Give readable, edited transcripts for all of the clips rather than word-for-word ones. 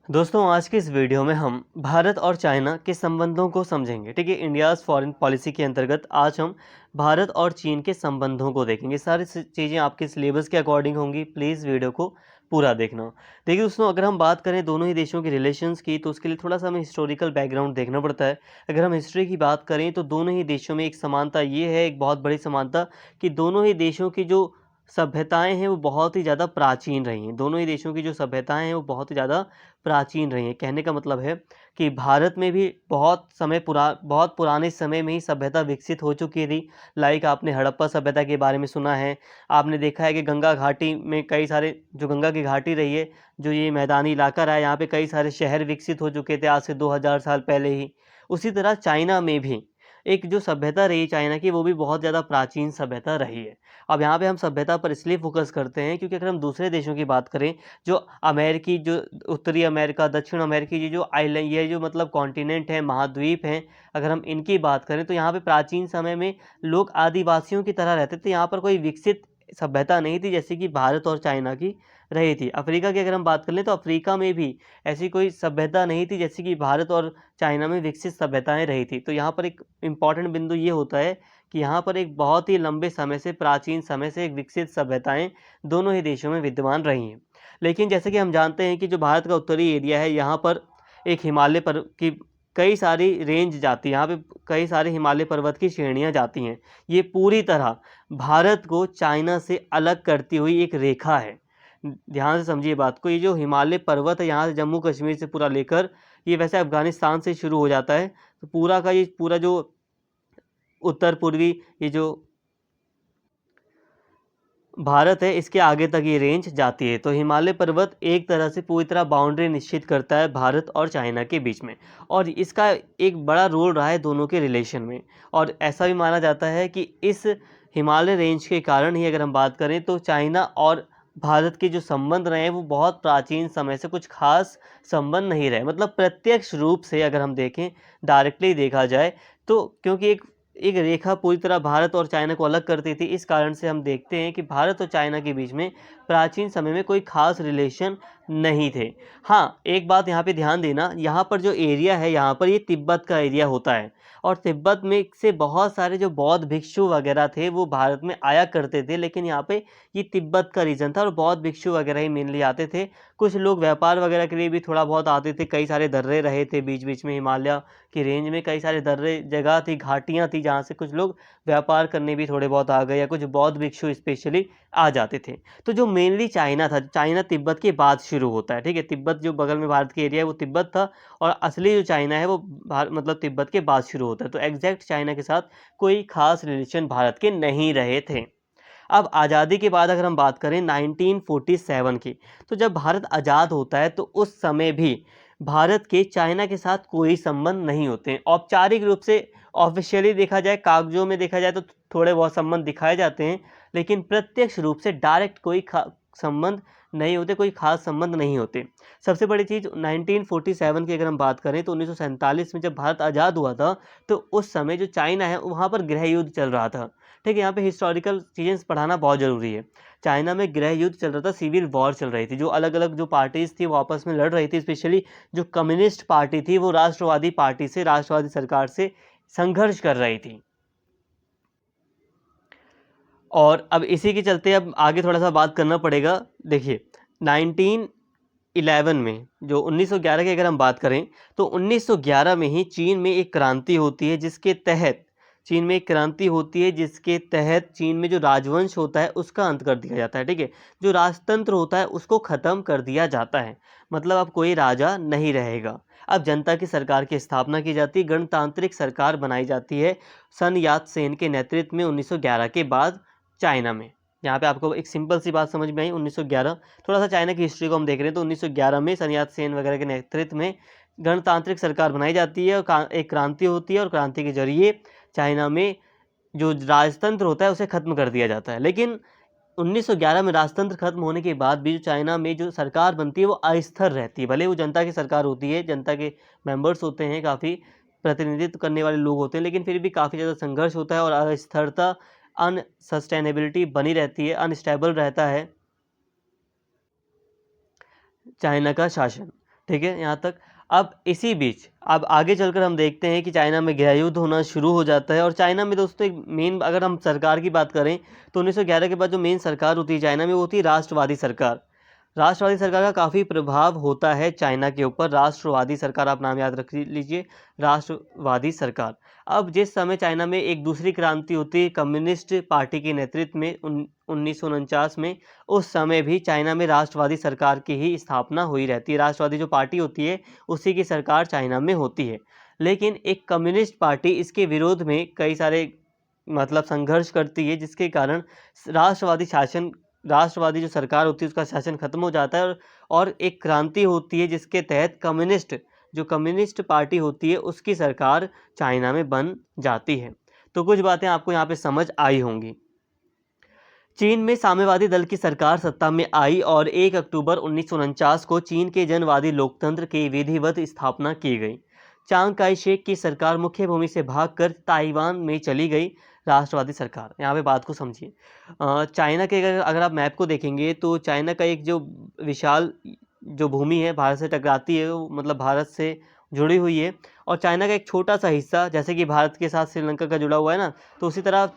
दोस्तों आज की इस वीडियो में हम भारत और चाइना के संबंधों को समझेंगे। ठीक है, इंडियाज़ फॉरेन पॉलिसी के अंतर्गत आज हम भारत और चीन के संबंधों को देखेंगे। सारी चीज़ें आपके सिलेबस के अकॉर्डिंग होंगी, प्लीज़ वीडियो को पूरा देखना। देखिए दोस्तों, अगर हम बात करें दोनों ही देशों के रिलेशंस की, तो उसके लिए थोड़ा सा हमें हिस्टोरिकल बैकग्राउंड देखना पड़ता है। अगर हम हिस्ट्री की बात करें तो दोनों ही देशों में एक समानता ये है, एक बहुत बड़ी समानता, कि दोनों ही देशों की जो सभ्यताएं हैं वो बहुत ही ज़्यादा प्राचीन रही हैं। दोनों ही देशों की जो सभ्यताएं हैं वो बहुत ही ज़्यादा प्राचीन रही हैं। कहने का मतलब है कि भारत में भी बहुत पुराने समय में ही सभ्यता विकसित हो चुकी थी। लाइक आपने हड़प्पा सभ्यता के बारे में सुना है। आपने देखा है कि गंगा घाटी में कई सारे, जो गंगा की घाटी रही है, जो ये मैदानी इलाका रहा है, यहाँ पे कई सारे शहर विकसित हो चुके थे आज से 2000 साल पहले ही। उसी तरह चाइना में भी एक जो सभ्यता रही चाइना की, वो भी बहुत ज़्यादा प्राचीन सभ्यता रही है। अब यहाँ पे हम सभ्यता पर इसलिए फोकस करते हैं क्योंकि अगर हम दूसरे देशों की बात करें, जो अमेरिकी, जो उत्तरी अमेरिका, दक्षिण अमेरिकी, ये जो आइलैंड, ये जो मतलब कॉन्टिनेंट है, महाद्वीप हैं, अगर हम इनकी बात करें तो यहाँ पे प्राचीन समय में लोग आदिवासियों की तरह रहते थे। यहाँ पर कोई विकसित सभ्यता नहीं थी जैसे कि भारत और चाइना की रही थी। अफ्रीका की अगर हम बात कर लें तो अफ्रीका में भी ऐसी कोई सभ्यता नहीं थी जैसे कि भारत और चाइना में विकसित सभ्यताएं रही थी। तो यहाँ पर एक इम्पॉर्टेंट बिंदु ये होता है कि यहाँ पर एक बहुत ही लंबे समय से, प्राचीन समय से एक विकसित सभ्यताएं दोनों ही देशों में विद्यमान रही हैं। लेकिन जैसे कि हम जानते हैं कि जो भारत का उत्तरी एरिया है, यहाँ पर एक हिमालय पर की कई सारी रेंज जाती है, यहाँ पे कई सारे हिमालय पर्वत की श्रेणियाँ जाती हैं। ये पूरी तरह भारत को चाइना से अलग करती हुई एक रेखा है। ध्यान से समझिए बात को। ये जो हिमालय पर्वत है, यहाँ से जम्मू कश्मीर से पूरा लेकर, ये वैसे अफगानिस्तान से शुरू हो जाता है, तो पूरा का ये पूरा जो उत्तर पूर्वी, ये जो भारत है, इसके आगे तक ये रेंज जाती है। तो हिमालय पर्वत एक तरह से पूरी तरह बाउंड्री निश्चित करता है भारत और चाइना के बीच में, और इसका एक बड़ा रोल रहा है दोनों के रिलेशन में। और ऐसा भी माना जाता है कि इस हिमालय रेंज के कारण ही, अगर हम बात करें, तो चाइना और भारत के जो संबंध रहे हैं वो बहुत प्राचीन समय से कुछ खास संबंध नहीं रहे। मतलब प्रत्यक्ष रूप से अगर हम देखें, डायरेक्टली देखा जाए, तो क्योंकि एक एक रेखा पूरी तरह भारत और चाइना को अलग करती थी, इस कारण से हम देखते हैं कि भारत और चाइना के बीच में प्राचीन समय में कोई खास रिलेशन नहीं थे। हाँ, एक बात यहाँ पे ध्यान देना, यहाँ पर जो एरिया है, यहाँ पर ये तिब्बत का एरिया होता है, और तिब्बत में से बहुत सारे जो बौद्ध भिक्षु वगैरह थे वो भारत में आया करते थे। लेकिन यहाँ पे ये तिब्बत का रीजन था और बौद्ध भिक्षु वगैरह ही मेनली आते थे। कुछ लोग व्यापार वगैरह के लिए भी थोड़ा बहुत आते थे। कई सारे दर्रे रहे थे बीच बीच में, हिमालय की रेंज में कई सारे दर्रे जगह थी, घाटियाँ थी, जहाँ से कुछ लोग व्यापार करने भी थोड़े बहुत आ गए, या कुछ बौद्ध भिक्षु स्पेशली आ जाते थे। तो जो मेनली चाइना था, चाइना तिब्बत के बाद शुरू होता है। ठीक है, तिब्बत जो बगल में भारत के एरिया है वो तिब्बत था, और असली जो चाइना है वो मतलब तिब्बत के बाद शुरू होता है। तो एग्जैक्ट चाइना के साथ कोई खास रिलेशन भारत के नहीं रहे थे। अब आज़ादी के बाद अगर हम बात करें 1947 की, तो जब भारत आज़ाद होता है तो उस समय भी भारत के चाइना के साथ कोई संबंध नहीं होते हैं। औपचारिक रूप से, ऑफिशियली देखा जाए, कागजों में देखा जाए तो थोड़े बहुत संबंध दिखाए जाते हैं, लेकिन प्रत्यक्ष रूप से डायरेक्ट कोई संबंध नहीं होते, कोई खास संबंध नहीं होते। सबसे बड़ी चीज़ 1947 की अगर हम बात करें तो 1947 में जब भारत आज़ाद हुआ था, तो उस समय जो चाइना है वहाँ पर गृह युद्ध चल रहा था। ठीक है, यहाँ पे हिस्टोरिकल चीज़ें पढ़ाना बहुत ज़रूरी है। चाइना में गृह युद्ध चल रहा था, सिविल वॉर चल रही थी, जो अलग अलग जो पार्टीज़ थी वो आपस में लड़ रही थी। स्पेशली जो कम्युनिस्ट पार्टी थी वो राष्ट्रवादी पार्टी से, राष्ट्रवादी सरकार से संघर्ष कर रही थी। और अब इसी के चलते अब आगे थोड़ा सा बात करना पड़ेगा। देखिए 1911 में, जो 1911 की अगर हम बात करें, तो 1911 में ही चीन में एक क्रांति होती है जिसके तहत, चीन में जो राजवंश होता है उसका अंत कर दिया जाता है। ठीक है, जो राजतंत्र होता है उसको ख़त्म कर दिया जाता है। मतलब अब कोई राजा नहीं रहेगा। अब जनता की सरकार की स्थापना की जाती है, गणतांत्रिक सरकार बनाई जाती है सन यात सेन के नेतृत्व में 1911 के बाद चाइना में। यहाँ पे आपको एक सिंपल सी बात समझ में आई, 1911, थोड़ा सा चाइना की हिस्ट्री को हम देख रहे हैं तो 1911 में सन यात सेन वगैरह के नेतृत्व में गणतांत्रिक सरकार बनाई जाती है, और एक क्रांति होती है, और क्रांति के जरिए चाइना में जो राजतंत्र होता है उसे ख़त्म कर दिया जाता है। लेकिन 1911 में राजतंत्र खत्म होने के बाद भी जो चाइना में जो सरकार बनती है वो अस्थिर रहती है। भले वो जनता की सरकार होती है, जनता के मेंबर्स होते हैं, काफ़ी प्रतिनिधित्व करने वाले लोग होते हैं, लेकिन फिर भी काफ़ी ज़्यादा संघर्ष होता है और अस्थिरता, अनसस्टेनेबिलिटी बनी रहती है, अनस्टेबल रहता है चाइना का शासन। ठीक है यहाँ तक। अब इसी बीच अब आगे चलकर हम देखते हैं कि चाइना में गृह युद्ध होना शुरू हो जाता है। और चाइना में दोस्तों एक मेन, अगर हम सरकार की बात करें तो 1911 के बाद जो मेन सरकार होती है चाइना में, वो होती है राष्ट्रवादी सरकार। राष्ट्रवादी सरकार का काफ़ी प्रभाव होता है चाइना के ऊपर। राष्ट्रवादी सरकार, आप नाम याद रख लीजिए, राष्ट्रवादी सरकार। अब जिस समय चाइना में एक दूसरी क्रांति होती है कम्युनिस्ट पार्टी के नेतृत्व में 1949 में, उस समय भी चाइना में राष्ट्रवादी सरकार की ही स्थापना हुई रहती है। राष्ट्रवादी जो पार्टी होती है उसी की सरकार चाइना में होती है। लेकिन एक कम्युनिस्ट पार्टी इसके विरोध में कई सारे मतलब संघर्ष करती है, जिसके कारण राष्ट्रवादी जो सरकार होती है उसका शासन खत्म हो जाता है और एक क्रांति होती है जिसके तहत कम्युनिस्ट पार्टी होती है उसकी सरकार चाइना में बन जाती है। तो कुछ बातें आपको यहाँ पे समझ आई होंगी। चीन में साम्यवादी दल की सरकार सत्ता में आई और 1 अक्टूबर 1949 को चीन के जनवादी लोकतंत्र की विधिवत स्थापना की गई। चांग काई शेक की सरकार मुख्य भूमि से भागकर ताइवान में चली गई। राष्ट्रवादी सरकार, यहाँ पे बात को समझिए। चाइना के अगर आप मैप को देखेंगे तो चाइना का एक जो विशाल जो भूमि है भारत से टकराती है, वो मतलब भारत से जुड़ी हुई है। और चाइना का एक छोटा सा हिस्सा, जैसे कि भारत के साथ श्रीलंका का जुड़ा हुआ है ना, तो उसी तरह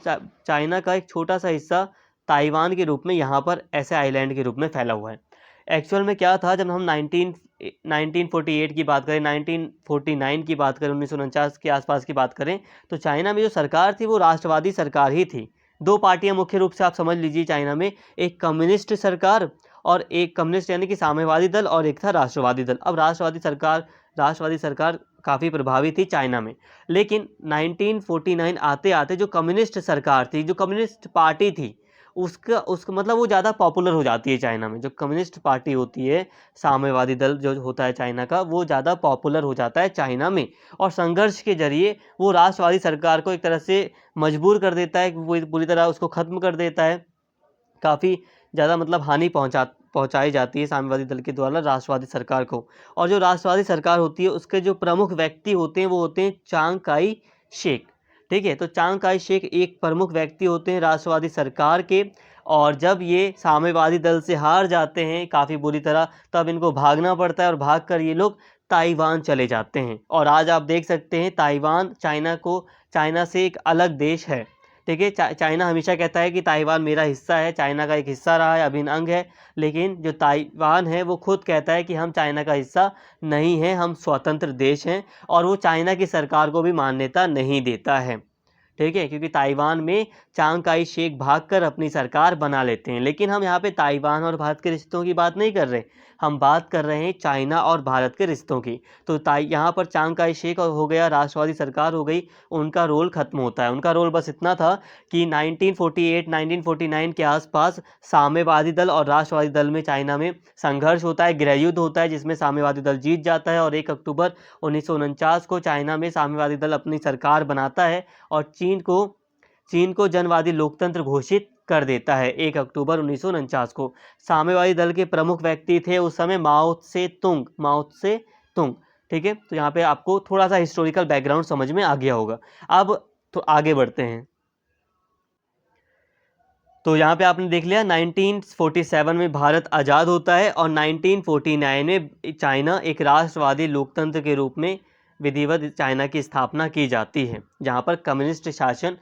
चाइना का एक छोटा सा हिस्सा ताइवान के रूप में यहाँ पर ऐसे आइलैंड के रूप में फैला हुआ है। एक्चुअल में क्या था, जब हम 1948 की बात करें, 1949 की बात करें, 1949 के आसपास की बात करें, तो चाइना में जो सरकार थी वो राष्ट्रवादी सरकार ही थी। दो पार्टियां मुख्य रूप से आप समझ लीजिए चाइना में, एक कम्युनिस्ट सरकार और एक कम्युनिस्ट यानी कि साम्यवादी दल, और एक था राष्ट्रवादी दल। अब राष्ट्रवादी सरकार काफ़ी प्रभावी थी चाइना में। लेकिन 1949 आते आते जो कम्युनिस्ट सरकार थी, जो कम्युनिस्ट पार्टी थी, उसका मतलब वो ज़्यादा पॉपुलर हो जाती है चाइना में। जो कम्युनिस्ट पार्टी होती है, साम्यवादी दल जो होता है चाइना का, वो ज़्यादा पॉपुलर हो जाता है चाइना में। और संघर्ष के जरिए वो राष्ट्रवादी सरकार को एक तरह से मजबूर कर देता है कि वो पूरी तरह उसको ख़त्म कर देता है। काफ़ी ज़्यादा मतलब हानि पहुंचाई जाती है साम्यवादी दल के द्वारा राष्ट्रवादी सरकार को। और जो राष्ट्रवादी सरकार होती है उसके जो प्रमुख व्यक्ति होते हैं वो होते हैं चांग काई शेक। ठीक है, तो चांग काई शेक एक प्रमुख व्यक्ति होते हैं राष्ट्रवादी सरकार के। और जब ये साम्यवादी दल से हार जाते हैं काफ़ी बुरी तरह, तब इनको भागना पड़ता है और भागकर ये लोग ताइवान चले जाते हैं। और आज आप देख सकते हैं ताइवान चाइना से एक अलग देश है। ठीक है, चाइना हमेशा कहता है कि ताइवान मेरा हिस्सा है, चाइना का एक हिस्सा रहा है, अभिन्न अंग है। लेकिन जो ताइवान है वो खुद कहता है कि हम चाइना का हिस्सा नहीं हैं, हम स्वतंत्र देश हैं। और वो चाइना की सरकार को भी मान्यता नहीं देता है। ठीक है, क्योंकि ताइवान में चांग काई शेक भागकर अपनी सरकार बना लेते हैं। लेकिन हम यहाँ पे ताइवान और भारत के रिश्तों की बात नहीं कर रहे, हम बात कर रहे हैं चाइना और भारत के रिश्तों की। तो यहाँ पर चांग काई शेक हो गया, राष्ट्रवादी सरकार हो गई, उनका रोल खत्म होता है। उनका रोल बस इतना था कि 1948-1949 के आसपास साम्यवादी दल और राष्ट्रवादी दल में चाइना में संघर्ष होता है, गृह युद्ध होता है, जिसमें साम्यवादी दल जीत जाता है। और 1 अक्टूबर 1949 को चाइना में साम्यवादी दल अपनी सरकार बनाता है और चीन को जनवादी लोकतंत्र घोषित कर देता है 1 अक्टूबर 1949 को। साम्यवादी दल के प्रमुख व्यक्ति थे उस समय माओ त्से तुंग। ठीक है, तो यहाँ पे आपको थोड़ा सा हिस्टोरिकल बैकग्राउंड समझ में आ गया होगा। अब तो आगे बढ़ते हैं। तो यहाँ पे आपने देख लिया 1947 में भारत आज़ाद होता है और 1949 में चाइना एक राष्ट्रवादी लोकतंत्र के रूप में विधिवत चाइना की स्थापना की जाती है, जहाँ पर कम्युनिस्ट शासन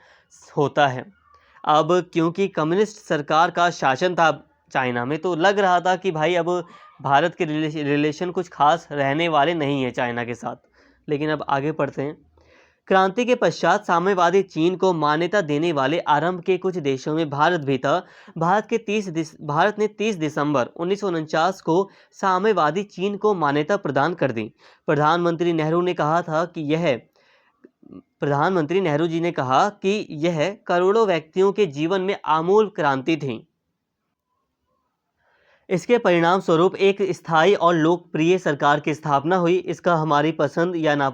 होता है। अब क्योंकि कम्युनिस्ट सरकार का शासन था चाइना में, तो लग रहा था कि भाई अब भारत के रिलेशन कुछ खास रहने वाले नहीं है चाइना के साथ। लेकिन अब आगे पढ़ते हैं। क्रांति के पश्चात साम्यवादी चीन को मान्यता देने वाले आरंभ के कुछ देशों में भारत भी था। भारत ने 30 दिसंबर 1949 को साम्यवादी चीन को मान्यता प्रदान कर दी। प्रधानमंत्री नेहरू जी ने कहा कि यह करोड़ों व्यक्तियों के जीवन में आमूल क्रांति थी। इसके परिणाम स्वरूप एक स्थायी और लोकप्रिय सरकार की स्थापना हुई। इसका हमारी पसंद या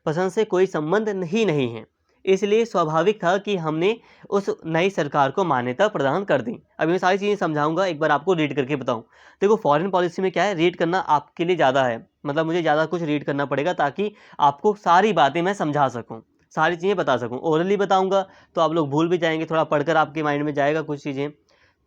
पसंद से कोई संबंध ही नहीं है, इसलिए स्वाभाविक था कि हमने उस नई सरकार को मान्यता प्रदान कर दी। अभी मैं सारी चीज़ें समझाऊंगा, एक बार आपको रीड करके बताऊं। देखो, फॉरेन पॉलिसी में क्या है, रीड करना आपके लिए ज़्यादा है, मतलब मुझे ज़्यादा कुछ रीड करना पड़ेगा ताकि आपको सारी बातें मैं समझा सकूँ, सारी चीज़ें बता सकूँ। ओरली बताऊँगा तो आप लोग भूल भी जाएंगे, थोड़ा पढ़कर आपके माइंड में जाएगा कुछ चीज़ें।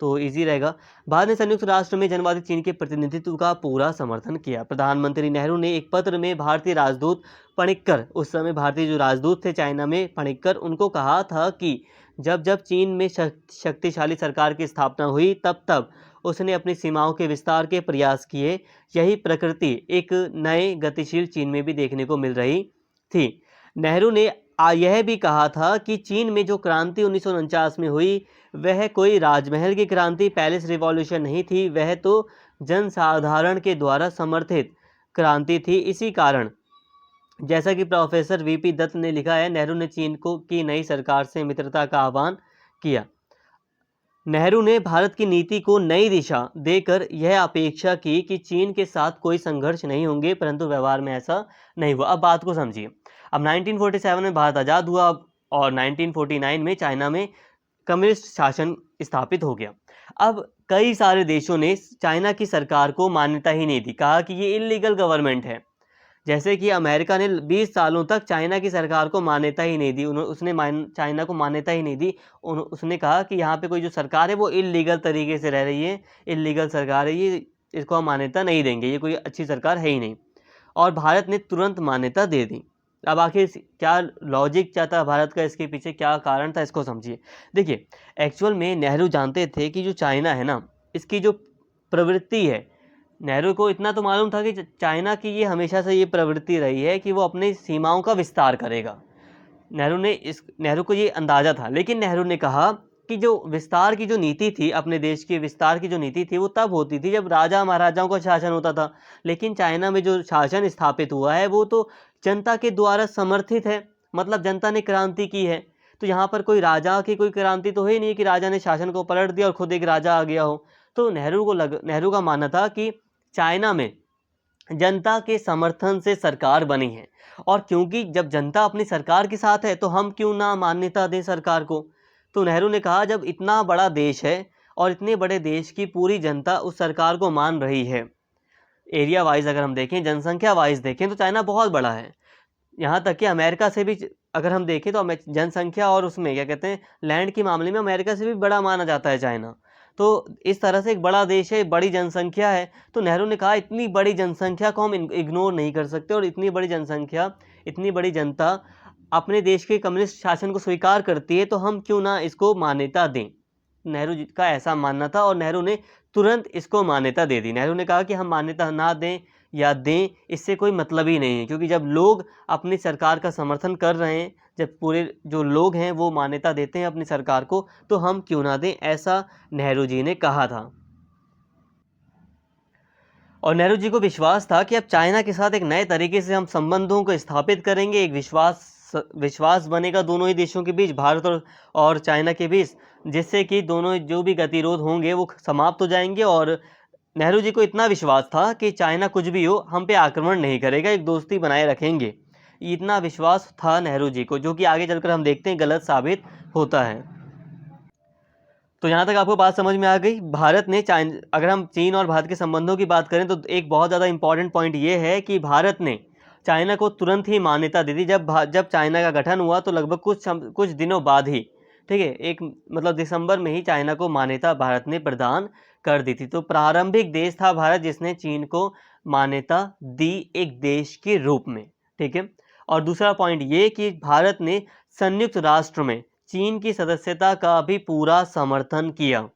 तो इजी रहेगा। भारत ने संयुक्त राष्ट्र में जनवादी चीन के प्रतिनिधित्व का पूरा समर्थन किया। प्रधानमंत्री नेहरू ने एक पत्र में भारतीय राजदूत पणिक्कर, उस समय भारतीय जो राजदूत थे चाइना में पणिक्कर, उनको कहा था कि जब जब चीन में शक्तिशाली सरकार की स्थापना हुई तब तब उसने अपनी सीमाओं के विस्तार के प्रयास किए। यही प्रकृति एक नए गतिशील चीन में भी देखने को मिल रही थी। नेहरू ने यह भी कहा था कि चीन में जो क्रांति 1949 में हुई वह कोई राजमहल की क्रांति, पैलेस रिवॉल्यूशन नहीं थी, वह तो जनसाधारण के द्वारा समर्थित क्रांति थी। इसी कारण जैसा कि प्रोफेसर वीपी दत्त ने लिखा है, नेहरू ने चीन को की नई सरकार से मित्रता का आह्वान किया। नेहरू ने भारत की नीति को नई दिशा देकर यह अपेक्षा की कि चीन के साथ कोई संघर्ष नहीं होंगे, परंतु व्यवहार में ऐसा नहीं हुआ। अब बात को समझिए। अब 1947 में भारत आज़ाद हुआ और 1949 में चाइना में कम्युनिस्ट शासन स्थापित हो गया। अब कई सारे देशों ने चाइना की सरकार को मान्यता ही नहीं दी, कहा कि ये इलीगल गवर्नमेंट है। जैसे कि अमेरिका ने 20 सालों तक चाइना की सरकार को मान्यता ही नहीं दी, उसने चाइना को मान्यता ही नहीं दी। उसने कहा कि यहाँ पे कोई जो सरकार है वो इलीगल तरीके से रह रही है, इलीगल सरकार है, ये इसको हम मान्यता नहीं देंगे, ये कोई अच्छी सरकार है ही नहीं। और भारत ने तुरंत मान्यता दे दी। अब आखिर क्या लॉजिक क्या था भारत का, इसके पीछे क्या कारण था, इसको समझिए। देखिए, एक्चुअल में नेहरू जानते थे कि जो चाइना है ना, इसकी जो प्रवृत्ति है, नेहरू को इतना तो मालूम था कि चाइना की ये हमेशा से ये प्रवृत्ति रही है कि वो अपनी सीमाओं का विस्तार करेगा। नेहरू को ये अंदाज़ा था। लेकिन नेहरू ने कहा कि जो विस्तार की जो नीति थी, अपने देश के विस्तार की जो नीति थी, वो तब होती थी जब राजा महाराजाओं का शासन होता था। लेकिन चाइना में जो शासन स्थापित हुआ है वो तो जनता के द्वारा समर्थित है, मतलब जनता ने क्रांति की है। तो यहाँ पर कोई राजा की कोई क्रांति तो है ही नहीं कि राजा ने शासन को पलट दिया और खुद एक राजा आ गया हो। तो नेहरू का मानना था कि चाइना में जनता के समर्थन से सरकार बनी है, और क्योंकि जब जनता अपनी सरकार के साथ है तो हम क्यों ना मान्यता दें सरकार को। तो नेहरू ने कहा, जब इतना बड़ा देश है और इतने बड़े देश की पूरी जनता उस सरकार को मान रही है, एरिया वाइज अगर हम देखें, जनसंख्या वाइज देखें तो चाइना बहुत बड़ा है। यहाँ तक कि अमेरिका से भी अगर हम देखें तो जनसंख्या और उसमें क्या कहते हैं, लैंड के मामले में अमेरिका से भी बड़ा माना जाता है चाइना। तो इस तरह से एक बड़ा देश है, बड़ी जनसंख्या है। तो नेहरू ने कहा इतनी बड़ी जनसंख्या को हम इग्नोर नहीं कर सकते, और इतनी बड़ी जनसंख्या, इतनी बड़ी जनता अपने देश के कम्युनिस्ट शासन को स्वीकार करती है, तो हम क्यों ना इसको मान्यता दें। नेहरू जी का ऐसा मानना था और नेहरू ने तुरंत इसको मान्यता दे दी। नेहरू ने कहा कि हम मान्यता ना दें या दें, इससे कोई मतलब ही नहीं है, क्योंकि जब लोग अपनी सरकार का समर्थन कर रहे हैं, जब पूरे जो लोग हैं वो मान्यता देते हैं अपनी सरकार को, तो हम क्यों ना दें, ऐसा नेहरू जी ने कहा था। और नेहरू जी को विश्वास था कि अब चाइना के साथ एक नए तरीके से हम संबंधों को स्थापित करेंगे, एक विश्वास बनेगा दोनों ही देशों के बीच, भारत और चाइना के बीच, जिससे कि दोनों जो भी गतिरोध होंगे वो समाप्त हो जाएंगे। और नेहरू जी को इतना विश्वास था कि चाइना कुछ भी हो हम पे आक्रमण नहीं करेगा, एक दोस्ती बनाए रखेंगे। इतना विश्वास था नेहरू जी को, जो कि आगे चलकर हम देखते हैं गलत साबित होता है। तो यहाँ तक आपको बात समझ में आ गई। भारत ने अगर हम चीन और भारत के संबंधों की बात करें तो एक बहुत ज़्यादा इंपॉर्टेंट पॉइंट ये है कि भारत ने चाइना को तुरंत ही मान्यता दे दी। जब चाइना का गठन हुआ तो लगभग कुछ दिनों बाद ही, ठीक है, एक मतलब दिसंबर में ही चाइना को मान्यता भारत ने प्रदान कर दी थी। तो प्रारंभिक देश था भारत जिसने चीन को मान्यता दी एक देश के रूप में, ठीक है। और दूसरा पॉइंट ये कि भारत ने संयुक्त राष्ट्र में चीन की सदस्यता का भी पूरा समर्थन किया।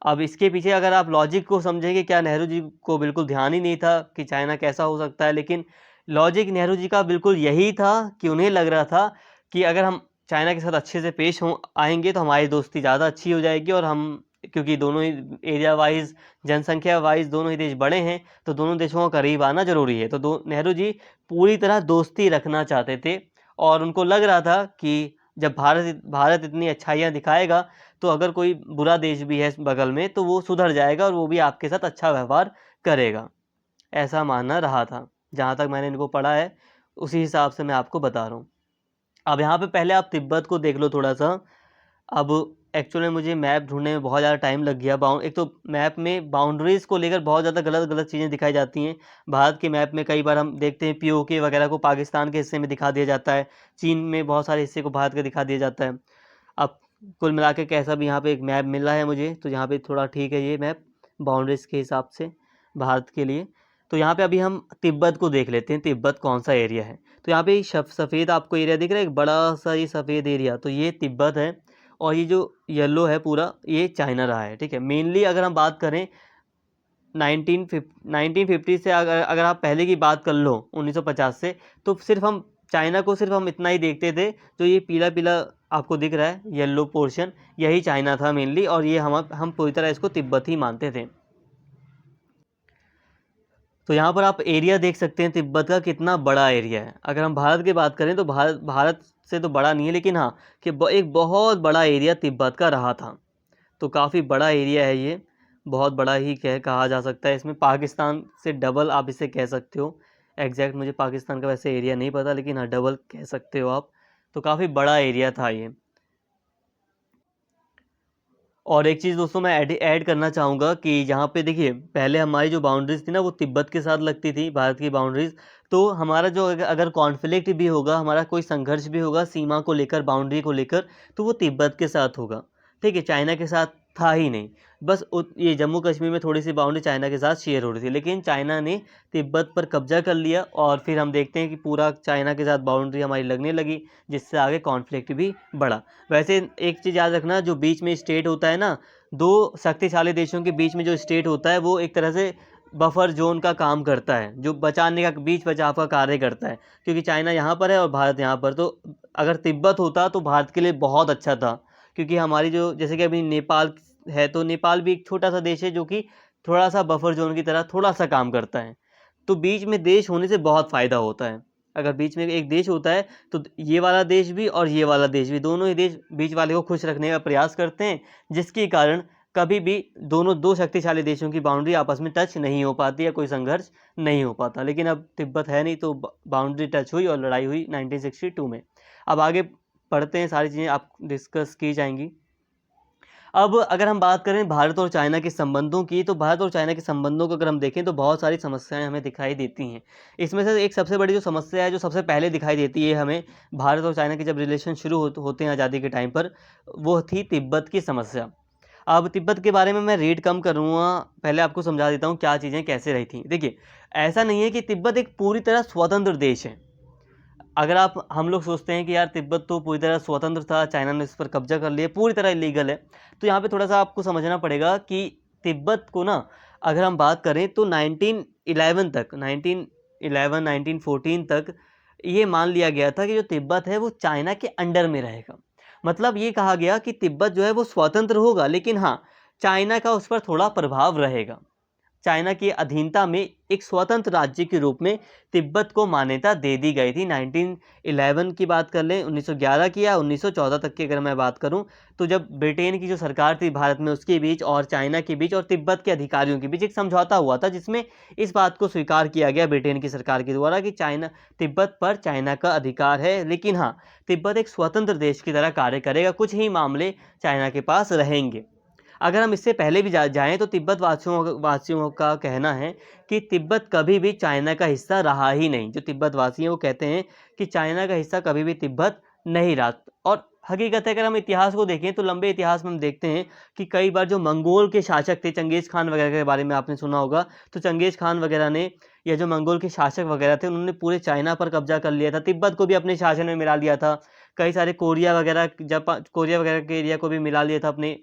अब इसके पीछे अगर आप लॉजिक को समझेंगे, क्या नेहरू जी को बिल्कुल ध्यान ही नहीं था कि चाइना कैसा हो सकता है, लेकिन लॉजिक नेहरू जी का बिल्कुल यही था कि उन्हें लग रहा था कि अगर हम चाइना के साथ अच्छे से पेश आएंगे तो हमारी दोस्ती ज़्यादा अच्छी हो जाएगी, और हम क्योंकि दोनों ही एरिया वाइज, जनसंख्या वाइज दोनों ही देश बड़े हैं, तो दोनों देशों को करीब आना जरूरी है। तो नेहरू जी पूरी तरह दोस्ती रखना चाहते थे, और उनको लग रहा था कि जब भारत इतनी अच्छाइयाँ दिखाएगा तो अगर कोई बुरा देश भी है बगल में तो वो सुधर जाएगा और वो भी आपके साथ अच्छा व्यवहार करेगा, ऐसा मानना रहा था। जहाँ तक मैंने इनको पढ़ा है उसी हिसाब से मैं आपको बता रहा हूँ। अब यहाँ पे पहले आप तिब्बत को देख लो थोड़ा सा। अब एक्चुअली मुझे मैप ढूंढने में बहुत ज़्यादा टाइम लग गया। एक तो मैप में बाउंड्रीज़ को लेकर बहुत ज़्यादा गलत चीज़ें दिखाई जाती हैं। भारत के मैप में कई बार हम देखते हैं पीओके वगैरह को पाकिस्तान के हिस्से में दिखा दिया जाता है, चीन में बहुत सारे हिस्से को भारत का दिखा दिया जाता है। अब कुल मिला के कैसा भी यहाँ पे एक मैप मिला है मुझे, तो यहाँ पे थोड़ा ठीक है ये मैप बाउंड्रीज के हिसाब से भारत के लिए। तो यहाँ पे अभी हम तिब्बत को देख लेते हैं, तिब्बत कौन सा एरिया है। तो यहाँ पे सफ़ेद आपको एरिया दिख रहा है, एक बड़ा सा ये सफ़ेद एरिया, तो ये तिब्बत है। और ये जो येलो है पूरा, ये चाइना रहा है, ठीक है। मेनली अगर हम बात करें 1950 से, अगर आप पहले की बात कर लो 1950 से, तो सिर्फ हम चाइना को सिर्फ हम इतना ही देखते थे। जो ये पीला पीला आपको दिख रहा है येलो पोर्शन, यही चाइना था मेनली, और ये हम पूरी तरह इसको तिब्बत ही मानते थे। तो यहाँ पर आप एरिया देख सकते हैं तिब्बत का कितना बड़ा एरिया है। अगर हम भारत की बात करें तो भारत से तो बड़ा नहीं है, लेकिन हाँ कि एक बहुत बड़ा एरिया तिब्बत का रहा था। तो काफ़ी बड़ा एरिया है ये, बहुत बड़ा ही कहा जा सकता है। इसमें पाकिस्तान से डबल आप इसे कह सकते हो। एग्जैक्ट मुझे पाकिस्तान का वैसे एरिया नहीं पता, लेकिन हाँ डबल कह सकते हो आप। तो काफ़ी बड़ा एरिया था ये। और एक चीज़ दोस्तों मैं ऐड करना चाहूँगा कि यहाँ पे देखिए, पहले हमारी जो बाउंड्रीज थी ना वो तिब्बत के साथ लगती थी, भारत की बाउंड्रीज। तो हमारा जो अगर कॉन्फ्लिक्ट भी होगा, हमारा कोई संघर्ष भी होगा सीमा को लेकर, बाउंड्री को लेकर, तो वो तिब्बत के साथ होगा, ठीक है। चाइना के साथ था ही नहीं। बस ये जम्मू कश्मीर में थोड़ी सी बाउंड्री चाइना के साथ शेयर हो रही थी, लेकिन चाइना ने तिब्बत पर कब्जा कर लिया, और फिर हम देखते हैं कि पूरा चाइना के साथ बाउंड्री हमारी लगने लगी, जिससे आगे कॉन्फ्लिक्ट भी बढ़ा। वैसे एक चीज़ याद रखना, जो बीच में स्टेट होता है ना, दो शक्तिशाली देशों के बीच में जो स्टेट होता है, वो एक तरह से बफर जोन का काम करता है, जो बचाने का, बीच बचाव का कार्य करता है। क्योंकि चाइना यहाँ पर है और भारत यहाँ पर, तो अगर तिब्बत होता तो भारत के लिए बहुत अच्छा था। क्योंकि हमारी जो, जैसे कि अभी नेपाल है, तो नेपाल भी एक छोटा सा देश है जो कि थोड़ा सा बफर जोन की तरह थोड़ा सा काम करता है। तो बीच में देश होने से बहुत फ़ायदा होता है। अगर बीच में एक देश होता है तो ये वाला देश भी और ये वाला देश भी, दोनों ही देश बीच वाले को खुश रखने का प्रयास करते हैं, जिसके कारण कभी भी दोनों दो शक्तिशाली देशों की बाउंड्री आपस में टच नहीं हो पाती या कोई संघर्ष नहीं हो पाता। लेकिन अब तिब्बत है नहीं, तो बाउंड्री टच हुई और लड़ाई हुई 1962 में। अब आगे पढ़ते हैं, सारी चीज़ें आप डिस्कस की जाएंगी। अब अगर हम बात करें भारत और चाइना के संबंधों की, तो भारत और चाइना के संबंधों को अगर हम देखें तो बहुत सारी समस्याएं हमें दिखाई देती हैं। इसमें से एक सबसे बड़ी जो समस्या है, जो सबसे पहले दिखाई देती है हमें भारत और चाइना के जब रिलेशन शुरू होते हैं आज़ादी के टाइम पर, वो थी तिब्बत की समस्या। अब तिब्बत के बारे में मैं रीड कम करूँगा, पहले आपको समझा देता हूँ क्या चीज़ें कैसे रही थी। देखिए, ऐसा नहीं है कि तिब्बत एक पूरी तरह स्वतंत्र देश है। अगर हम लोग सोचते हैं कि यार तिब्बत तो पूरी तरह स्वतंत्र था, चाइना ने इस पर कब्जा कर लिया, पूरी तरह इलीगल है, तो यहाँ पे थोड़ा सा आपको समझना पड़ेगा कि तिब्बत को ना, अगर हम बात करें तो 1911 तक, 1911 1914 तक ये मान लिया गया था कि जो तिब्बत है वो चाइना के अंडर में रहेगा। मतलब ये कहा गया कि तिब्बत जो है वो स्वतंत्र होगा, लेकिन हाँ, चाइना का उस पर थोड़ा प्रभाव रहेगा। चाइना की अधीनता में एक स्वतंत्र राज्य के रूप में तिब्बत को मान्यता दे दी गई थी। 1911 की बात कर लें, 1911 की, या 1914 तक की अगर मैं बात करूं, तो जब ब्रिटेन की जो सरकार थी भारत में, उसके बीच और चाइना के बीच और तिब्बत के अधिकारियों के बीच एक समझौता हुआ था, जिसमें इस बात को स्वीकार किया गया ब्रिटेन की सरकार के द्वारा कि तिब्बत पर चाइना का अधिकार है, लेकिन हाँ, तिब्बत एक स्वतंत्र देश की तरह कार्य करेगा, कुछ ही मामले चाइना के पास रहेंगे। अगर हम इससे पहले भी जाएं तो तिब्बत वासियों का कहना है कि तिब्बत कभी भी चाइना का हिस्सा रहा ही नहीं। जो तिब्बत वासी हैं वो कहते हैं कि चाइना का हिस्सा कभी भी तिब्बत नहीं रहा। और हकीकत है, अगर हम इतिहास को देखें तो लंबे इतिहास में हम देखते हैं कि कई बार जो मंगोल के शासक थे, चंगेज़ खान वगैरह के बारे में आपने सुना होगा, तो चंगेज़ खान वगैरह ने, या जो मंगोल के शासक वगैरह थे, उन्होंने पूरे चाइना पर कब्जा कर लिया था, तिब्बत को भी अपने शासन में मिला लिया था। कई सारे कोरिया वगैरह के एरिया को भी मिला लिया था अपने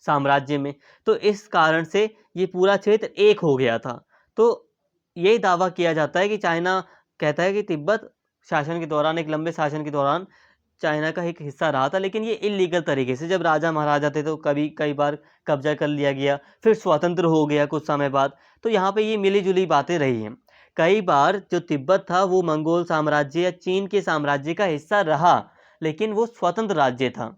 साम्राज्य में। तो इस कारण से ये पूरा क्षेत्र एक हो गया था। तो ये दावा किया जाता है कि चाइना कहता है कि तिब्बत शासन के दौरान, एक लंबे शासन के दौरान चाइना का एक हिस्सा रहा था, लेकिन ये इलीगल तरीके से, जब राजा महाराजा थे तो कई बार कब्जा कर लिया गया, फिर स्वतंत्र हो गया कुछ समय बाद। तो यहाँ पे ये मिली जुली बातें रही हैं। कई बार जो तिब्बत था वो मंगोल साम्राज्य या चीन के साम्राज्य का हिस्सा रहा, लेकिन वो स्वतंत्र राज्य था।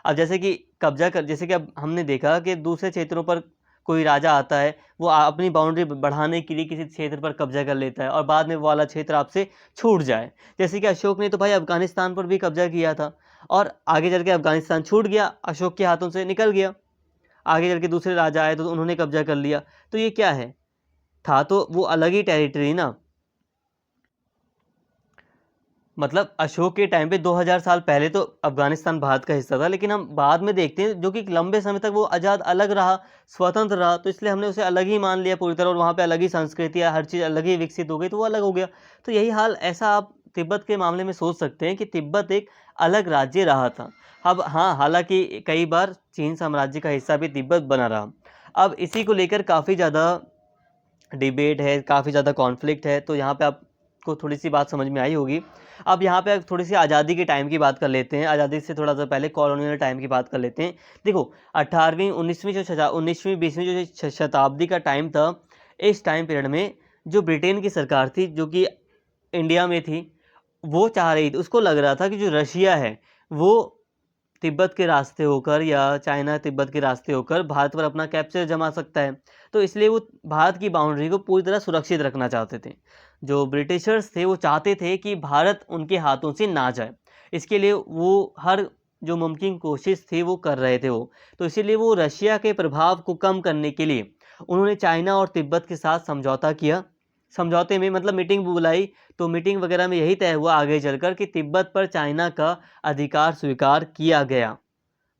अब जैसे कि अब हमने देखा कि दूसरे क्षेत्रों पर कोई राजा आता है, वो अपनी बाउंड्री बढ़ाने के लिए किसी क्षेत्र पर कब्जा कर लेता है और बाद में वो वाला क्षेत्र आपसे छूट जाए। जैसे कि अशोक ने तो भाई अफगानिस्तान पर भी कब्जा किया था, और आगे चल के अफगानिस्तान छूट गया, अशोक के हाथों से निकल गया। आगे चल के दूसरे राजा आए तो उन्होंने कब्जा कर लिया। तो ये क्या है, था तो वो अलग ही टेरिटरी ना। मतलब अशोक के टाइम पे 2000 साल पहले तो अफगानिस्तान भारत का हिस्सा था, लेकिन हम बाद में देखते हैं जो कि लंबे समय तक वो आज़ाद अलग रहा, स्वतंत्र रहा, तो इसलिए हमने उसे अलग ही मान लिया पूरी तरह, और वहाँ पे अलग ही संस्कृति या हर चीज़ अलग ही विकसित हो गई, तो वो अलग हो गया। तो यही हाल ऐसा आप तिब्बत के मामले में सोच सकते हैं कि तिब्बत एक अलग राज्य रहा था। अब हाँ, हालांकि कई बार चीन साम्राज्य का हिस्सा भी तिब्बत बना रहा। अब इसी को लेकर काफ़ी ज़्यादा डिबेट है, काफ़ी ज़्यादा कॉन्फ्लिक्ट है, तो यहाँ पे आपको थोड़ी सी बात समझ में आई होगी। अब यहाँ पे थोड़ी सी आज़ादी के टाइम की बात कर लेते हैं, आज़ादी से थोड़ा सा पहले कॉलोनियल टाइम की बात कर लेते हैं। देखो 18वीं 19वीं 20वीं जो शताब्दी का टाइम था, इस टाइम पीरियड में जो ब्रिटेन की सरकार थी जो कि इंडिया में थी, वो चाह रही थी, उसको लग रहा था कि जो रशिया है वो तिब्बत के रास्ते होकर या चाइना तिब्बत के रास्ते होकर भारत पर अपना कैप्चर जमा सकता है। तो इसलिए वो भारत की बाउंड्री को पूरी तरह सुरक्षित रखना चाहते थे। जो ब्रिटिशर्स थे वो चाहते थे कि भारत उनके हाथों से ना जाए। इसके लिए वो हर जो मुमकिन कोशिश थी वो कर रहे थे वो। तो इसीलिए वो रशिया के प्रभाव को कम करने के लिए उन्होंने चाइना और तिब्बत के साथ समझौता किया। समझौते में मतलब मीटिंग बुलाई, तो मीटिंग वगैरह में यही तय हुआ आगे चलकर कि तिब्बत पर चाइना का अधिकार स्वीकार किया गया।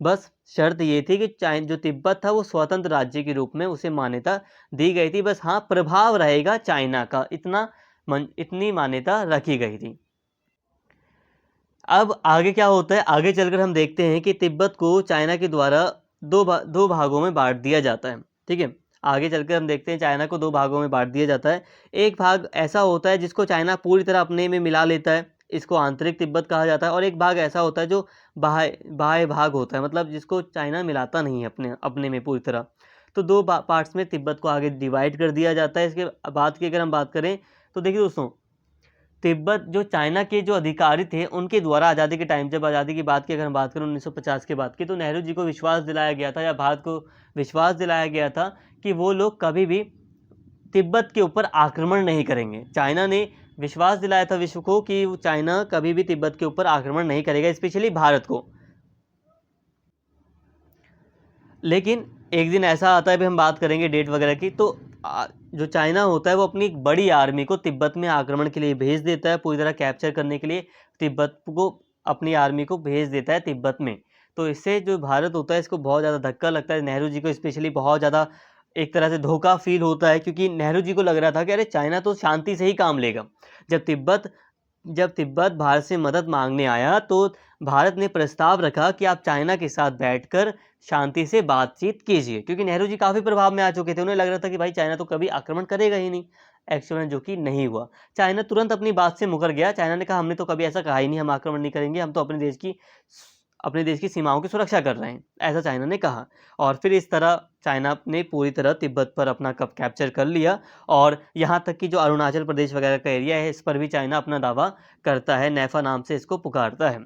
बस शर्त ये थी कि चाइन जो तिब्बत था वो स्वतंत्र राज्य के रूप में उसे मान्यता दी गई थी। बस हाँ, प्रभाव रहेगा चाइना का, इतनी मान्यता रखी गई थी। अब आगे क्या होता है, आगे चलकर हम देखते हैं कि तिब्बत को चाइना के द्वारा दो भागों में बांट दिया जाता है। ठीक है, आगे चलकर हम देखते हैं चाइना को दो भागों में बांट दिया जाता है। एक भाग ऐसा होता है जिसको चाइना पूरी तरह अपने में मिला लेता है, इसको आंतरिक तिब्बत कहा जाता है, और एक भाग ऐसा होता है जो बाह्य बाह्य भाग होता है, मतलब जिसको चाइना मिलाता नहीं है अपने अपने में पूरी तरह। तो दो पार्ट्स में तिब्बत को आगे डिवाइड कर दिया जाता है। इसके बाद की अगर हम बात करें तो देखिए दोस्तों, तिब्बत जो चाइना के जो अधिकारी थे उनके द्वारा आज़ादी के टाइम, जब आज़ादी की बात की अगर हम बात करें 1950 के बाद की, तो नेहरू जी को विश्वास दिलाया गया था या भारत को विश्वास दिलाया गया था कि वो लोग कभी भी तिब्बत के ऊपर आक्रमण नहीं करेंगे। चाइना ने विश्वास दिलाया था विश्व को कि चाइना कभी भी तिब्बत के ऊपर आक्रमण नहीं करेगा, स्पेशली भारत को। लेकिन एक दिन ऐसा आता है, भी हम बात करेंगे डेट वगैरह की, तो जो चाइना होता है वो अपनी एक बड़ी आर्मी को तिब्बत में आक्रमण के लिए भेज देता है, पूरी तरह कैप्चर करने के लिए तिब्बत को अपनी आर्मी को भेज देता है तिब्बत में। तो इससे जो भारत होता है इसको बहुत ज़्यादा धक्का लगता है, नेहरू जी को स्पेशली बहुत ज़्यादा एक तरह से धोखा फील होता है, क्योंकि नेहरू जी को लग रहा था कि अरे चाइना तो शांति से ही काम लेगा। जब तिब्बत भारत से मदद मांगने आया तो भारत ने प्रस्ताव रखा कि आप चाइना के साथ बैठकर शांति से बातचीत कीजिए, क्योंकि नेहरू जी काफ़ी प्रभाव में आ चुके थे। उन्हें लग रहा था कि भाई चाइना तो कभी आक्रमण करेगा ही नहीं। एक्चुअल में जो कि नहीं हुआ। चाइना तुरंत अपनी बात से मुकर गया। चाइना ने कहा हमने तो कभी ऐसा कहा ही नहीं, हम आक्रमण नहीं करेंगे, हम तो अपने देश की सीमाओं की सुरक्षा कर रहे हैं, ऐसा चाइना ने कहा। और फिर इस तरह चाइना ने पूरी तरह तिब्बत पर अपना कब कैप्चर कर लिया, और यहाँ तक कि जो अरुणाचल प्रदेश वगैरह का एरिया है इस पर भी चाइना अपना दावा करता है, नेफा नाम से इसको पुकारता है,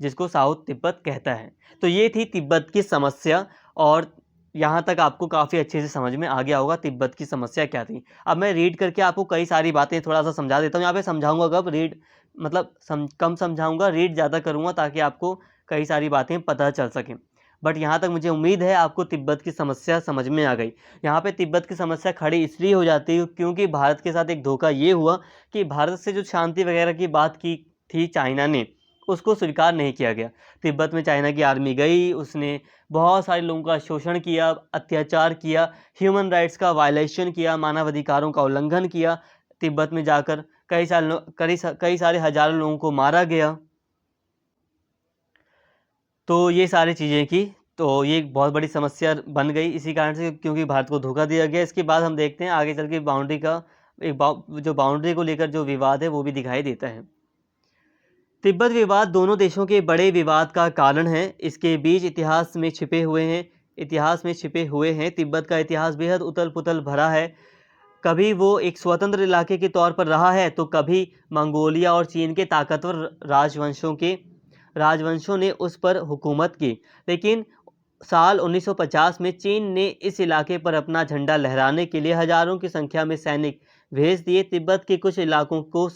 जिसको साउथ तिब्बत कहता है। तो ये थी तिब्बत की समस्या, और यहाँ तक आपको काफ़ी अच्छे से समझ में आ गया होगा तिब्बत की समस्या क्या थी। अब मैं रीड करके आपको कई सारी बातें थोड़ा सा समझा देता हूँ। यहाँ पे समझाऊंगा कब, रीड मतलब कम समझाऊंगा, रीड ज़्यादा करूँगा, ताकि आपको कई सारी बातें पता चल सकें। बट यहाँ तक मुझे उम्मीद है आपको तिब्बत की समस्या समझ में आ गई। यहाँ पे तिब्बत की समस्या खड़ी इसलिए हो जाती है क्योंकि भारत के साथ एक धोखा ये हुआ कि भारत से जो शांति वगैरह की बात की थी चाइना ने, उसको स्वीकार नहीं किया गया। तिब्बत में चाइना की आर्मी गई, उसने बहुत सारे लोगों का शोषण किया, अत्याचार किया, ह्यूमन राइट्स का वायलेशन किया, मानवाधिकारों का उल्लंघन किया। तिब्बत में जाकर कई सारे हजारों लोगों को मारा गया। तो ये सारी चीज़ें की, तो ये एक बहुत बड़ी समस्या बन गई इसी कारण से, क्योंकि भारत को धोखा दिया गया। इसके बाद हम देखते हैं आगे चल के बाउंड्री का जो बाउंड्री को लेकर जो विवाद है वो भी दिखाई देता है। तिब्बत विवाद दोनों देशों के बड़े विवाद का कारण है। इसके बीच इतिहास में छिपे हुए हैं। तिब्बत का इतिहास बेहद उथल पुथल भरा है। कभी वो एक स्वतंत्र इलाके के तौर पर रहा है, तो कभी मंगोलिया और चीन के ताकतवर राजवंशों ने उस पर हुकूमत की। लेकिन साल 1950 में चीन ने इस इलाके पर अपना झंडा लहराने के लिए हजारों की संख्या में सैनिक भेज दिए। तिब्बत के कुछ इलाकों को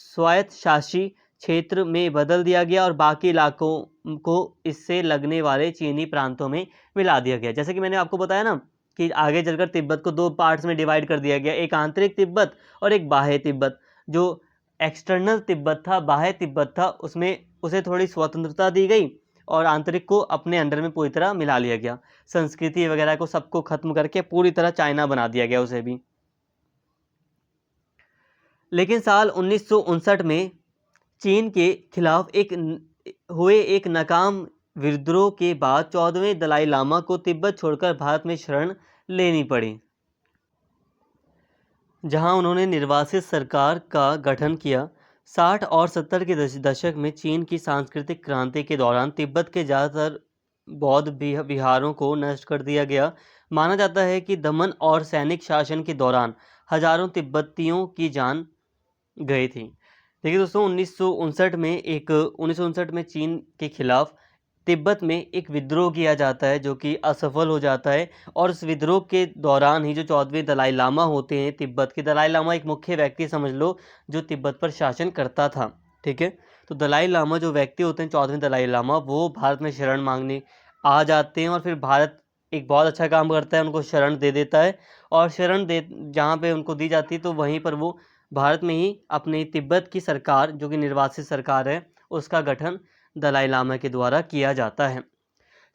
स्वायत्तशासी क्षेत्र में बदल दिया गया और बाकी इलाकों को इससे लगने वाले चीनी प्रांतों में मिला दिया गया। जैसे कि मैंने आपको बताया ना कि आगे चलकर तिब्बत को दो पार्ट्स में डिवाइड कर दिया गया, एक आंतरिक तिब्बत और एक बाह्य तिब्बत। जो एक्सटर्नल तिब्बत था, बाह्य तिब्बत था, उसमें उसे थोड़ी स्वतंत्रता दी गई और आंतरिक को अपने अंडर में पूरी तरह मिला लिया गया। संस्कृति वगैरह को सबको खत्म करके पूरी तरह चाइना बना दिया गया उसे भी। लेकिन साल 1959 में चीन के खिलाफ हुए एक नाकाम विद्रोह के बाद 14वें दलाई लामा को तिब्बत छोड़कर भारत में शरण लेनी पड़ी, जहां उन्होंने निर्वासित सरकार का गठन किया। 60 और 70 के दशक में चीन की सांस्कृतिक क्रांति के दौरान तिब्बत के ज़्यादातर बौद्ध विहारों को नष्ट कर दिया गया। माना जाता है कि दमन और सैनिक शासन के दौरान हजारों तिब्बतियों की जान गई थी। देखिए दोस्तों, 1959 में चीन के खिलाफ तिब्बत में एक विद्रोह किया जाता है जो कि असफल हो जाता है, और उस विद्रोह के दौरान ही जो 14वें दलाई लामा होते हैं तिब्बत के, दलाई लामा एक मुख्य व्यक्ति समझ लो जो तिब्बत पर शासन करता था, ठीक है। तो दलाई लामा जो व्यक्ति होते हैं 14वें दलाई लामा, वो भारत में शरण मांगने आ जाते हैं और फिर भारत एक बहुत अच्छा काम करता है, उनको शरण दे देता है, और शरण दे जहाँ पे उनको दी जाती है तो वहीं पर वो भारत में ही अपनी तिब्बत की सरकार जो कि निर्वासित सरकार है उसका गठन दलाई लामा के द्वारा किया जाता है।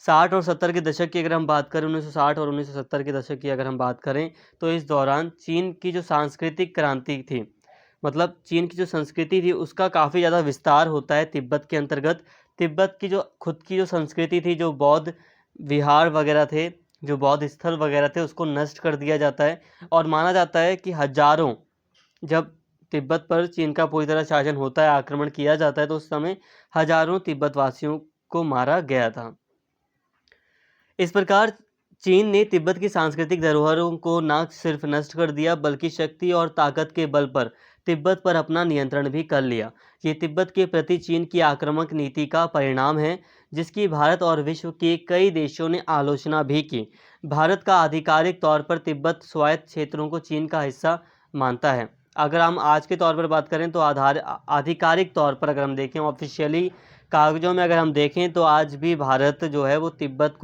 60 और 70 के दशक की अगर हम बात करें, 1960 और 1970 के दशक की अगर हम बात करें, तो इस दौरान चीन की जो सांस्कृतिक क्रांति थी, मतलब चीन की जो संस्कृति थी उसका काफ़ी ज़्यादा विस्तार होता है तिब्बत के अंतर्गत। तिब्बत की जो खुद की जो संस्कृति थी, जो बौद्ध विहार वगैरह थे, जो बौद्ध स्थल वगैरह थे, उसको नष्ट कर दिया जाता है। और माना जाता है कि हजारों, जब तिब्बत पर चीन का पूरी तरह शासन होता है, आक्रमण किया जाता है, तो उस समय हजारों तिब्बत वासियों को मारा गया था। इस प्रकार चीन ने तिब्बत की सांस्कृतिक धरोहरों को न सिर्फ नष्ट कर दिया बल्कि शक्ति और ताकत के बल पर तिब्बत पर अपना नियंत्रण भी कर लिया। ये तिब्बत के प्रति चीन की आक्रामक नीति का परिणाम है, जिसकी भारत और विश्व के कई देशों ने आलोचना भी की। भारत का आधिकारिक तौर पर तिब्बत स्वायत्त क्षेत्रों को चीन का हिस्सा मानता है। अगर हम आज के तौर पर बात करें तो आधिकारिक तौर पर अगर हम देखें, ऑफिशियली कागजों में अगर हम देखें, तो आज भी भारत जो है वो तिब्बत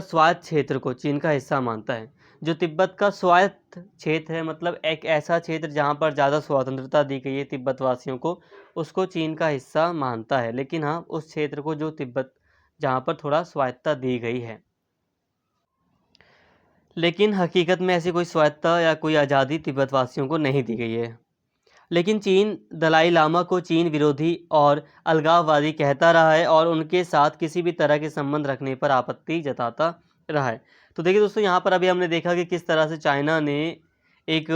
स्वायत्त क्षेत्र को चीन का हिस्सा मानता है। जो तिब्बत का स्वायत्त क्षेत्र है, मतलब एक ऐसा क्षेत्र जहाँ पर ज़्यादा स्वतंत्रता दी गई है तिब्बत वासियों को, उसको चीन का हिस्सा मानता है। लेकिन हाँ, उस क्षेत्र को जो तिब्बत जहाँ पर थोड़ा स्वायत्तता दी गई है, लेकिन हकीकत में ऐसी कोई स्वायत्तता या कोई आज़ादी तिब्बत वासियों को नहीं दी गई है। लेकिन चीन दलाई लामा को चीन विरोधी और अलगाववादी कहता रहा है और उनके साथ किसी भी तरह के संबंध रखने पर आपत्ति जताता रहा है। तो देखिए दोस्तों, यहाँ पर अभी हमने देखा कि किस तरह से चाइना ने एक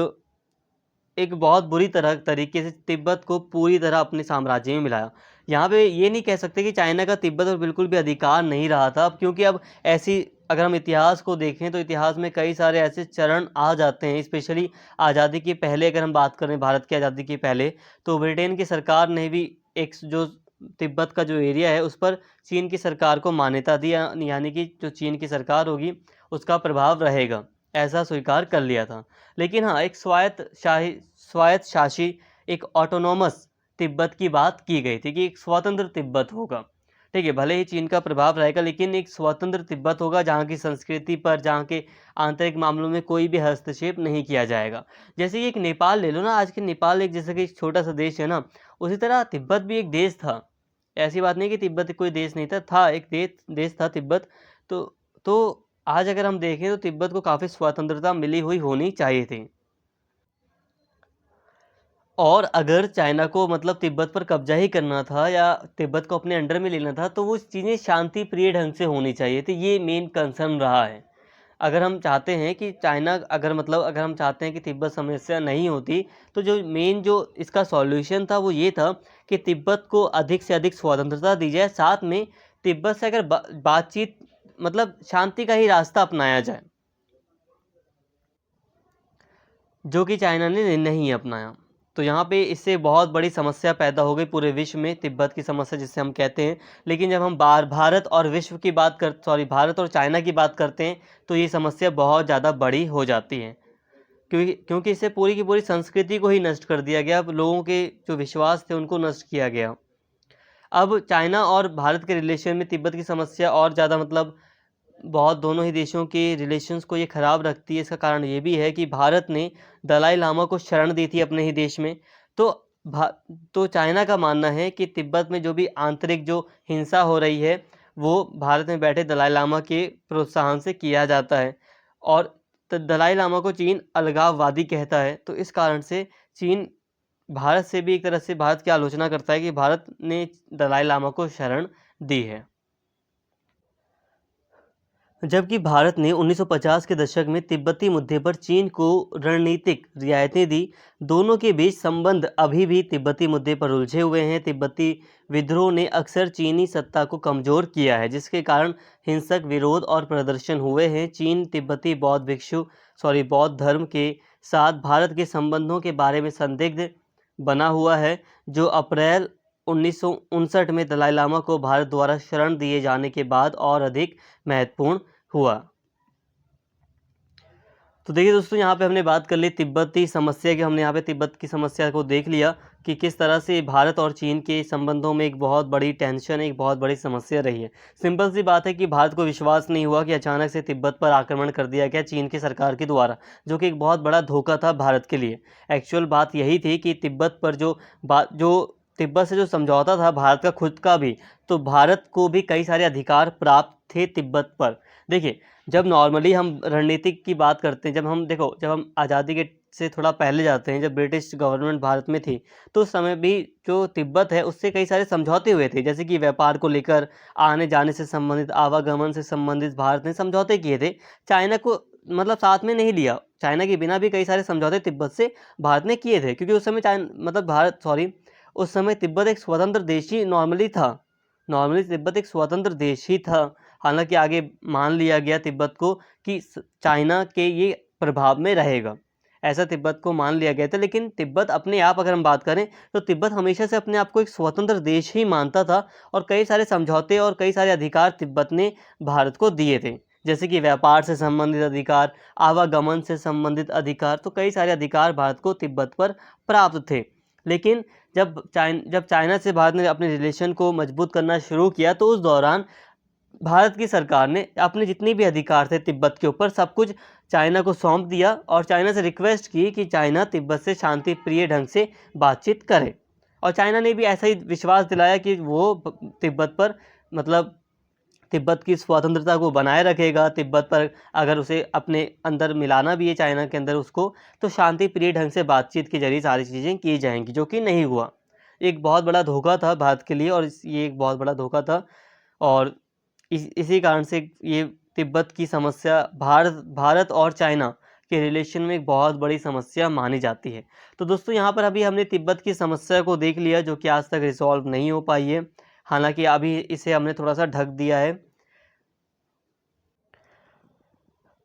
एक बहुत बुरी तरीके से तिब्बत को पूरी तरह अपने साम्राज्य में मिलाया। यहाँ पे ये नहीं कह सकते कि चाइना का तिब्बत पर बिल्कुल भी अधिकार नहीं रहा था, क्योंकि अब ऐसी अगर हम इतिहास को देखें तो इतिहास में कई सारे ऐसे चरण आ जाते हैं। स्पेशली आज़ादी के पहले अगर हम बात करें, भारत की आज़ादी के पहले, तो ब्रिटेन की सरकार ने भी एक जो तिब्बत का जो एरिया है उस पर चीन की सरकार को मान्यता दी, यानी कि जो चीन की सरकार होगी उसका प्रभाव रहेगा, ऐसा स्वीकार कर लिया था। लेकिन हाँ, एक स्वायत्त शासी, एक ऑटोनोमस तिब्बत की बात की गई थी कि एक स्वतंत्र तिब्बत होगा। ठीक है, भले ही चीन का प्रभाव रहेगा लेकिन एक स्वतंत्र तिब्बत होगा जहाँ की संस्कृति पर, जहाँ के आंतरिक मामलों में कोई भी हस्तक्षेप नहीं किया जाएगा। जैसे कि एक नेपाल ले लो ना, आज के नेपाल एक जैसे कि एक छोटा सा देश है ना, उसी तरह तिब्बत भी एक देश था। ऐसी बात नहीं कि तिब्बत कोई देश नहीं था एक देश था तिब्बत। तो आज अगर हम देखें तो तिब्बत को काफ़ी स्वतंत्रता मिली हुई होनी चाहिए थी। और अगर चाइना को मतलब तिब्बत पर कब्जा ही करना था या तिब्बत को अपने अंडर में लेना था, तो वो चीज़ें शांति प्रिय ढंग से होनी चाहिए थी। ये मेन कंसर्न रहा है। अगर हम चाहते हैं कि अगर हम चाहते हैं कि तिब्बत समस्या नहीं होती, तो जो इसका सॉल्यूशन था वो ये था कि तिब्बत को अधिक से अधिक स्वतंत्रता दी जाए, साथ में तिब्बत से अगर बातचीत, मतलब शांति का ही रास्ता अपनाया जाए, जो कि चाइना ने नहीं अपनाया। तो यहाँ पे इससे बहुत बड़ी समस्या पैदा हो गई पूरे विश्व में, तिब्बत की समस्या जिसे हम कहते हैं। लेकिन जब हम भारत और चाइना की बात करते हैं तो ये समस्या बहुत ज़्यादा बड़ी हो जाती है, क्योंकि इससे पूरी की पूरी संस्कृति को ही नष्ट कर दिया गया। लोगों के जो विश्वास थे उनको नष्ट किया गया। अब चाइना और भारत के रिलेशन में तिब्बत की समस्या और ज़्यादा, मतलब बहुत, दोनों ही देशों के रिलेशंस को ये ख़राब रखती है। इसका कारण ये भी है कि भारत ने दलाई लामा को शरण दी थी अपने ही देश में, तो भा तो चाइना का मानना है कि तिब्बत में जो भी आंतरिक जो हिंसा हो रही है, वो भारत में बैठे दलाई लामा के प्रोत्साहन से किया जाता है और दलाई लामा को चीन अलगाववादी कहता है। तो इस कारण से चीन भारत से भी एक तरह से भारत की आलोचना करता है कि भारत ने दलाई लामा को शरण दी है। जबकि भारत ने 1950 के दशक में तिब्बती मुद्दे पर चीन को रणनीतिक रियायतें दी, दोनों के बीच संबंध अभी भी तिब्बती मुद्दे पर उलझे हुए हैं। तिब्बती विद्रोह ने अक्सर चीनी सत्ता को कमजोर किया है, जिसके कारण हिंसक विरोध और प्रदर्शन हुए हैं। चीन तिब्बती बौद्ध धर्म के साथ भारत के संबंधों के बारे में संदिग्ध बना हुआ है, जो अप्रैल 1959 में दलाई लामा को भारत द्वारा शरण दिए जाने के बाद और अधिक महत्वपूर्ण हुआ। तो देखिए दोस्तों, यहाँ पे हमने बात कर ली तिब्बती समस्या की। हमने यहाँ पे तिब्बत की समस्या को देख लिया कि किस तरह से भारत और चीन के संबंधों में एक बहुत बड़ी टेंशन, एक बहुत बड़ी समस्या रही है। सिंपल सी बात है कि भारत को विश्वास नहीं हुआ कि अचानक से तिब्बत पर आक्रमण कर दिया गया चीन की सरकार के द्वारा, जो कि एक बहुत बड़ा धोखा था भारत के लिए। एक्चुअल बात यही थी कि तिब्बत पर जो तिब्बत से जो समझौता था भारत का खुद का भी, तो भारत को भी कई सारे अधिकार प्राप्त थे तिब्बत पर। देखिए, जब नॉर्मली हम रणनीतिक की बात करते हैं, जब हम आज़ादी के से थोड़ा पहले जाते हैं, जब ब्रिटिश गवर्नमेंट भारत में थी, तो उस समय भी जो तिब्बत है उससे कई सारे समझौते हुए थे, जैसे कि व्यापार को लेकर, आने जाने से संबंधित, आवागमन से संबंधित भारत ने समझौते किए थे। चाइना को मतलब साथ में नहीं लिया, चाइना के बिना भी कई सारे समझौते तिब्बत से भारत ने किए थे, क्योंकि उस समय उस समय तिब्बत एक स्वतंत्र देश ही नॉर्मली तिब्बत एक स्वतंत्र देश ही था। हालांकि आगे मान लिया गया तिब्बत को कि चाइना के ये प्रभाव में रहेगा, ऐसा तिब्बत को मान लिया गया था। लेकिन तिब्बत अपने आप, अगर हम बात करें, तो तिब्बत हमेशा से अपने आप को एक स्वतंत्र देश ही मानता था और कई सारे समझौते और कई सारे अधिकार तिब्बत ने भारत को दिए थे, जैसे कि व्यापार से संबंधित अधिकार, आवागमन से संबंधित अधिकार। तो कई सारे अधिकार भारत को तिब्बत पर प्राप्त थे। लेकिन जब चाइना से भारत ने अपने रिलेशन को मजबूत करना शुरू किया, तो उस दौरान भारत की सरकार ने अपने जितने भी अधिकार थे तिब्बत के ऊपर, सब कुछ चाइना को सौंप दिया और चाइना से रिक्वेस्ट की कि चाइना तिब्बत से शांति प्रिय ढंग से बातचीत करे। और चाइना ने भी ऐसा ही विश्वास दिलाया कि वो तिब्बत पर, मतलब तिब्बत की स्वतंत्रता को बनाए रखेगा। तिब्बत पर अगर उसे अपने अंदर मिलाना भी है, चाइना के अंदर उसको, तो शांति प्रिय ढंग से बातचीत के जरिए सारी चीज़ें की जाएंगी, जो कि नहीं हुआ। एक बहुत बड़ा धोखा था भारत के लिए, और ये एक बहुत बड़ा धोखा था। और इसी कारण से ये तिब्बत की समस्या भारत और चाइना के रिलेशन में एक बहुत बड़ी समस्या मानी जाती है। तो दोस्तों, यहाँ पर अभी हमने तिब्बत की समस्या को देख लिया, जो कि आज तक रिजॉल्व नहीं हो पाई है। हालांकि अभी इसे हमने थोड़ा सा ढक दिया है।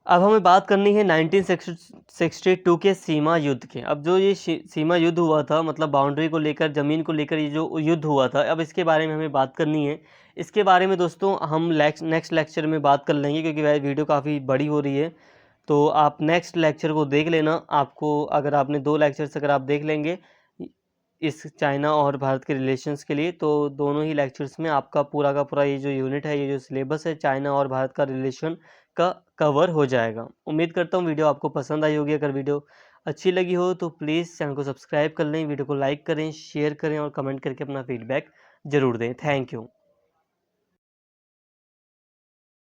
अब हमें बात करनी है 1962 के सीमा युद्ध के। अब जो ये सीमा युद्ध हुआ था, मतलब बाउंड्री को लेकर, ज़मीन को लेकर ये जो युद्ध हुआ था, अब इसके बारे में हमें बात करनी है। इसके बारे में दोस्तों हम नेक्स्ट लेक्चर में बात कर लेंगे, क्योंकि वह वीडियो काफ़ी बड़ी हो रही है। तो आप नेक्स्ट लेक्चर को देख लेना। आपको, अगर आपने 2 लेक्चर्स अगर आप देख लेंगे इस चाइना और भारत के रिलेशंस के लिए, तो दोनों ही लेक्चर्स में आपका पूरा का पूरा ये जो यूनिट है, ये जो सिलेबस है, चाइना और भारत का रिलेशन का कवर हो जाएगा। उम्मीद करता हूँ वीडियो आपको पसंद आई होगी। अगर वीडियो अच्छी लगी हो तो प्लीज़ चैनल को सब्सक्राइब कर लें, वीडियो को लाइक करें, शेयर करें और कमेंट करके अपना फीडबैक ज़रूर दें। Thank you.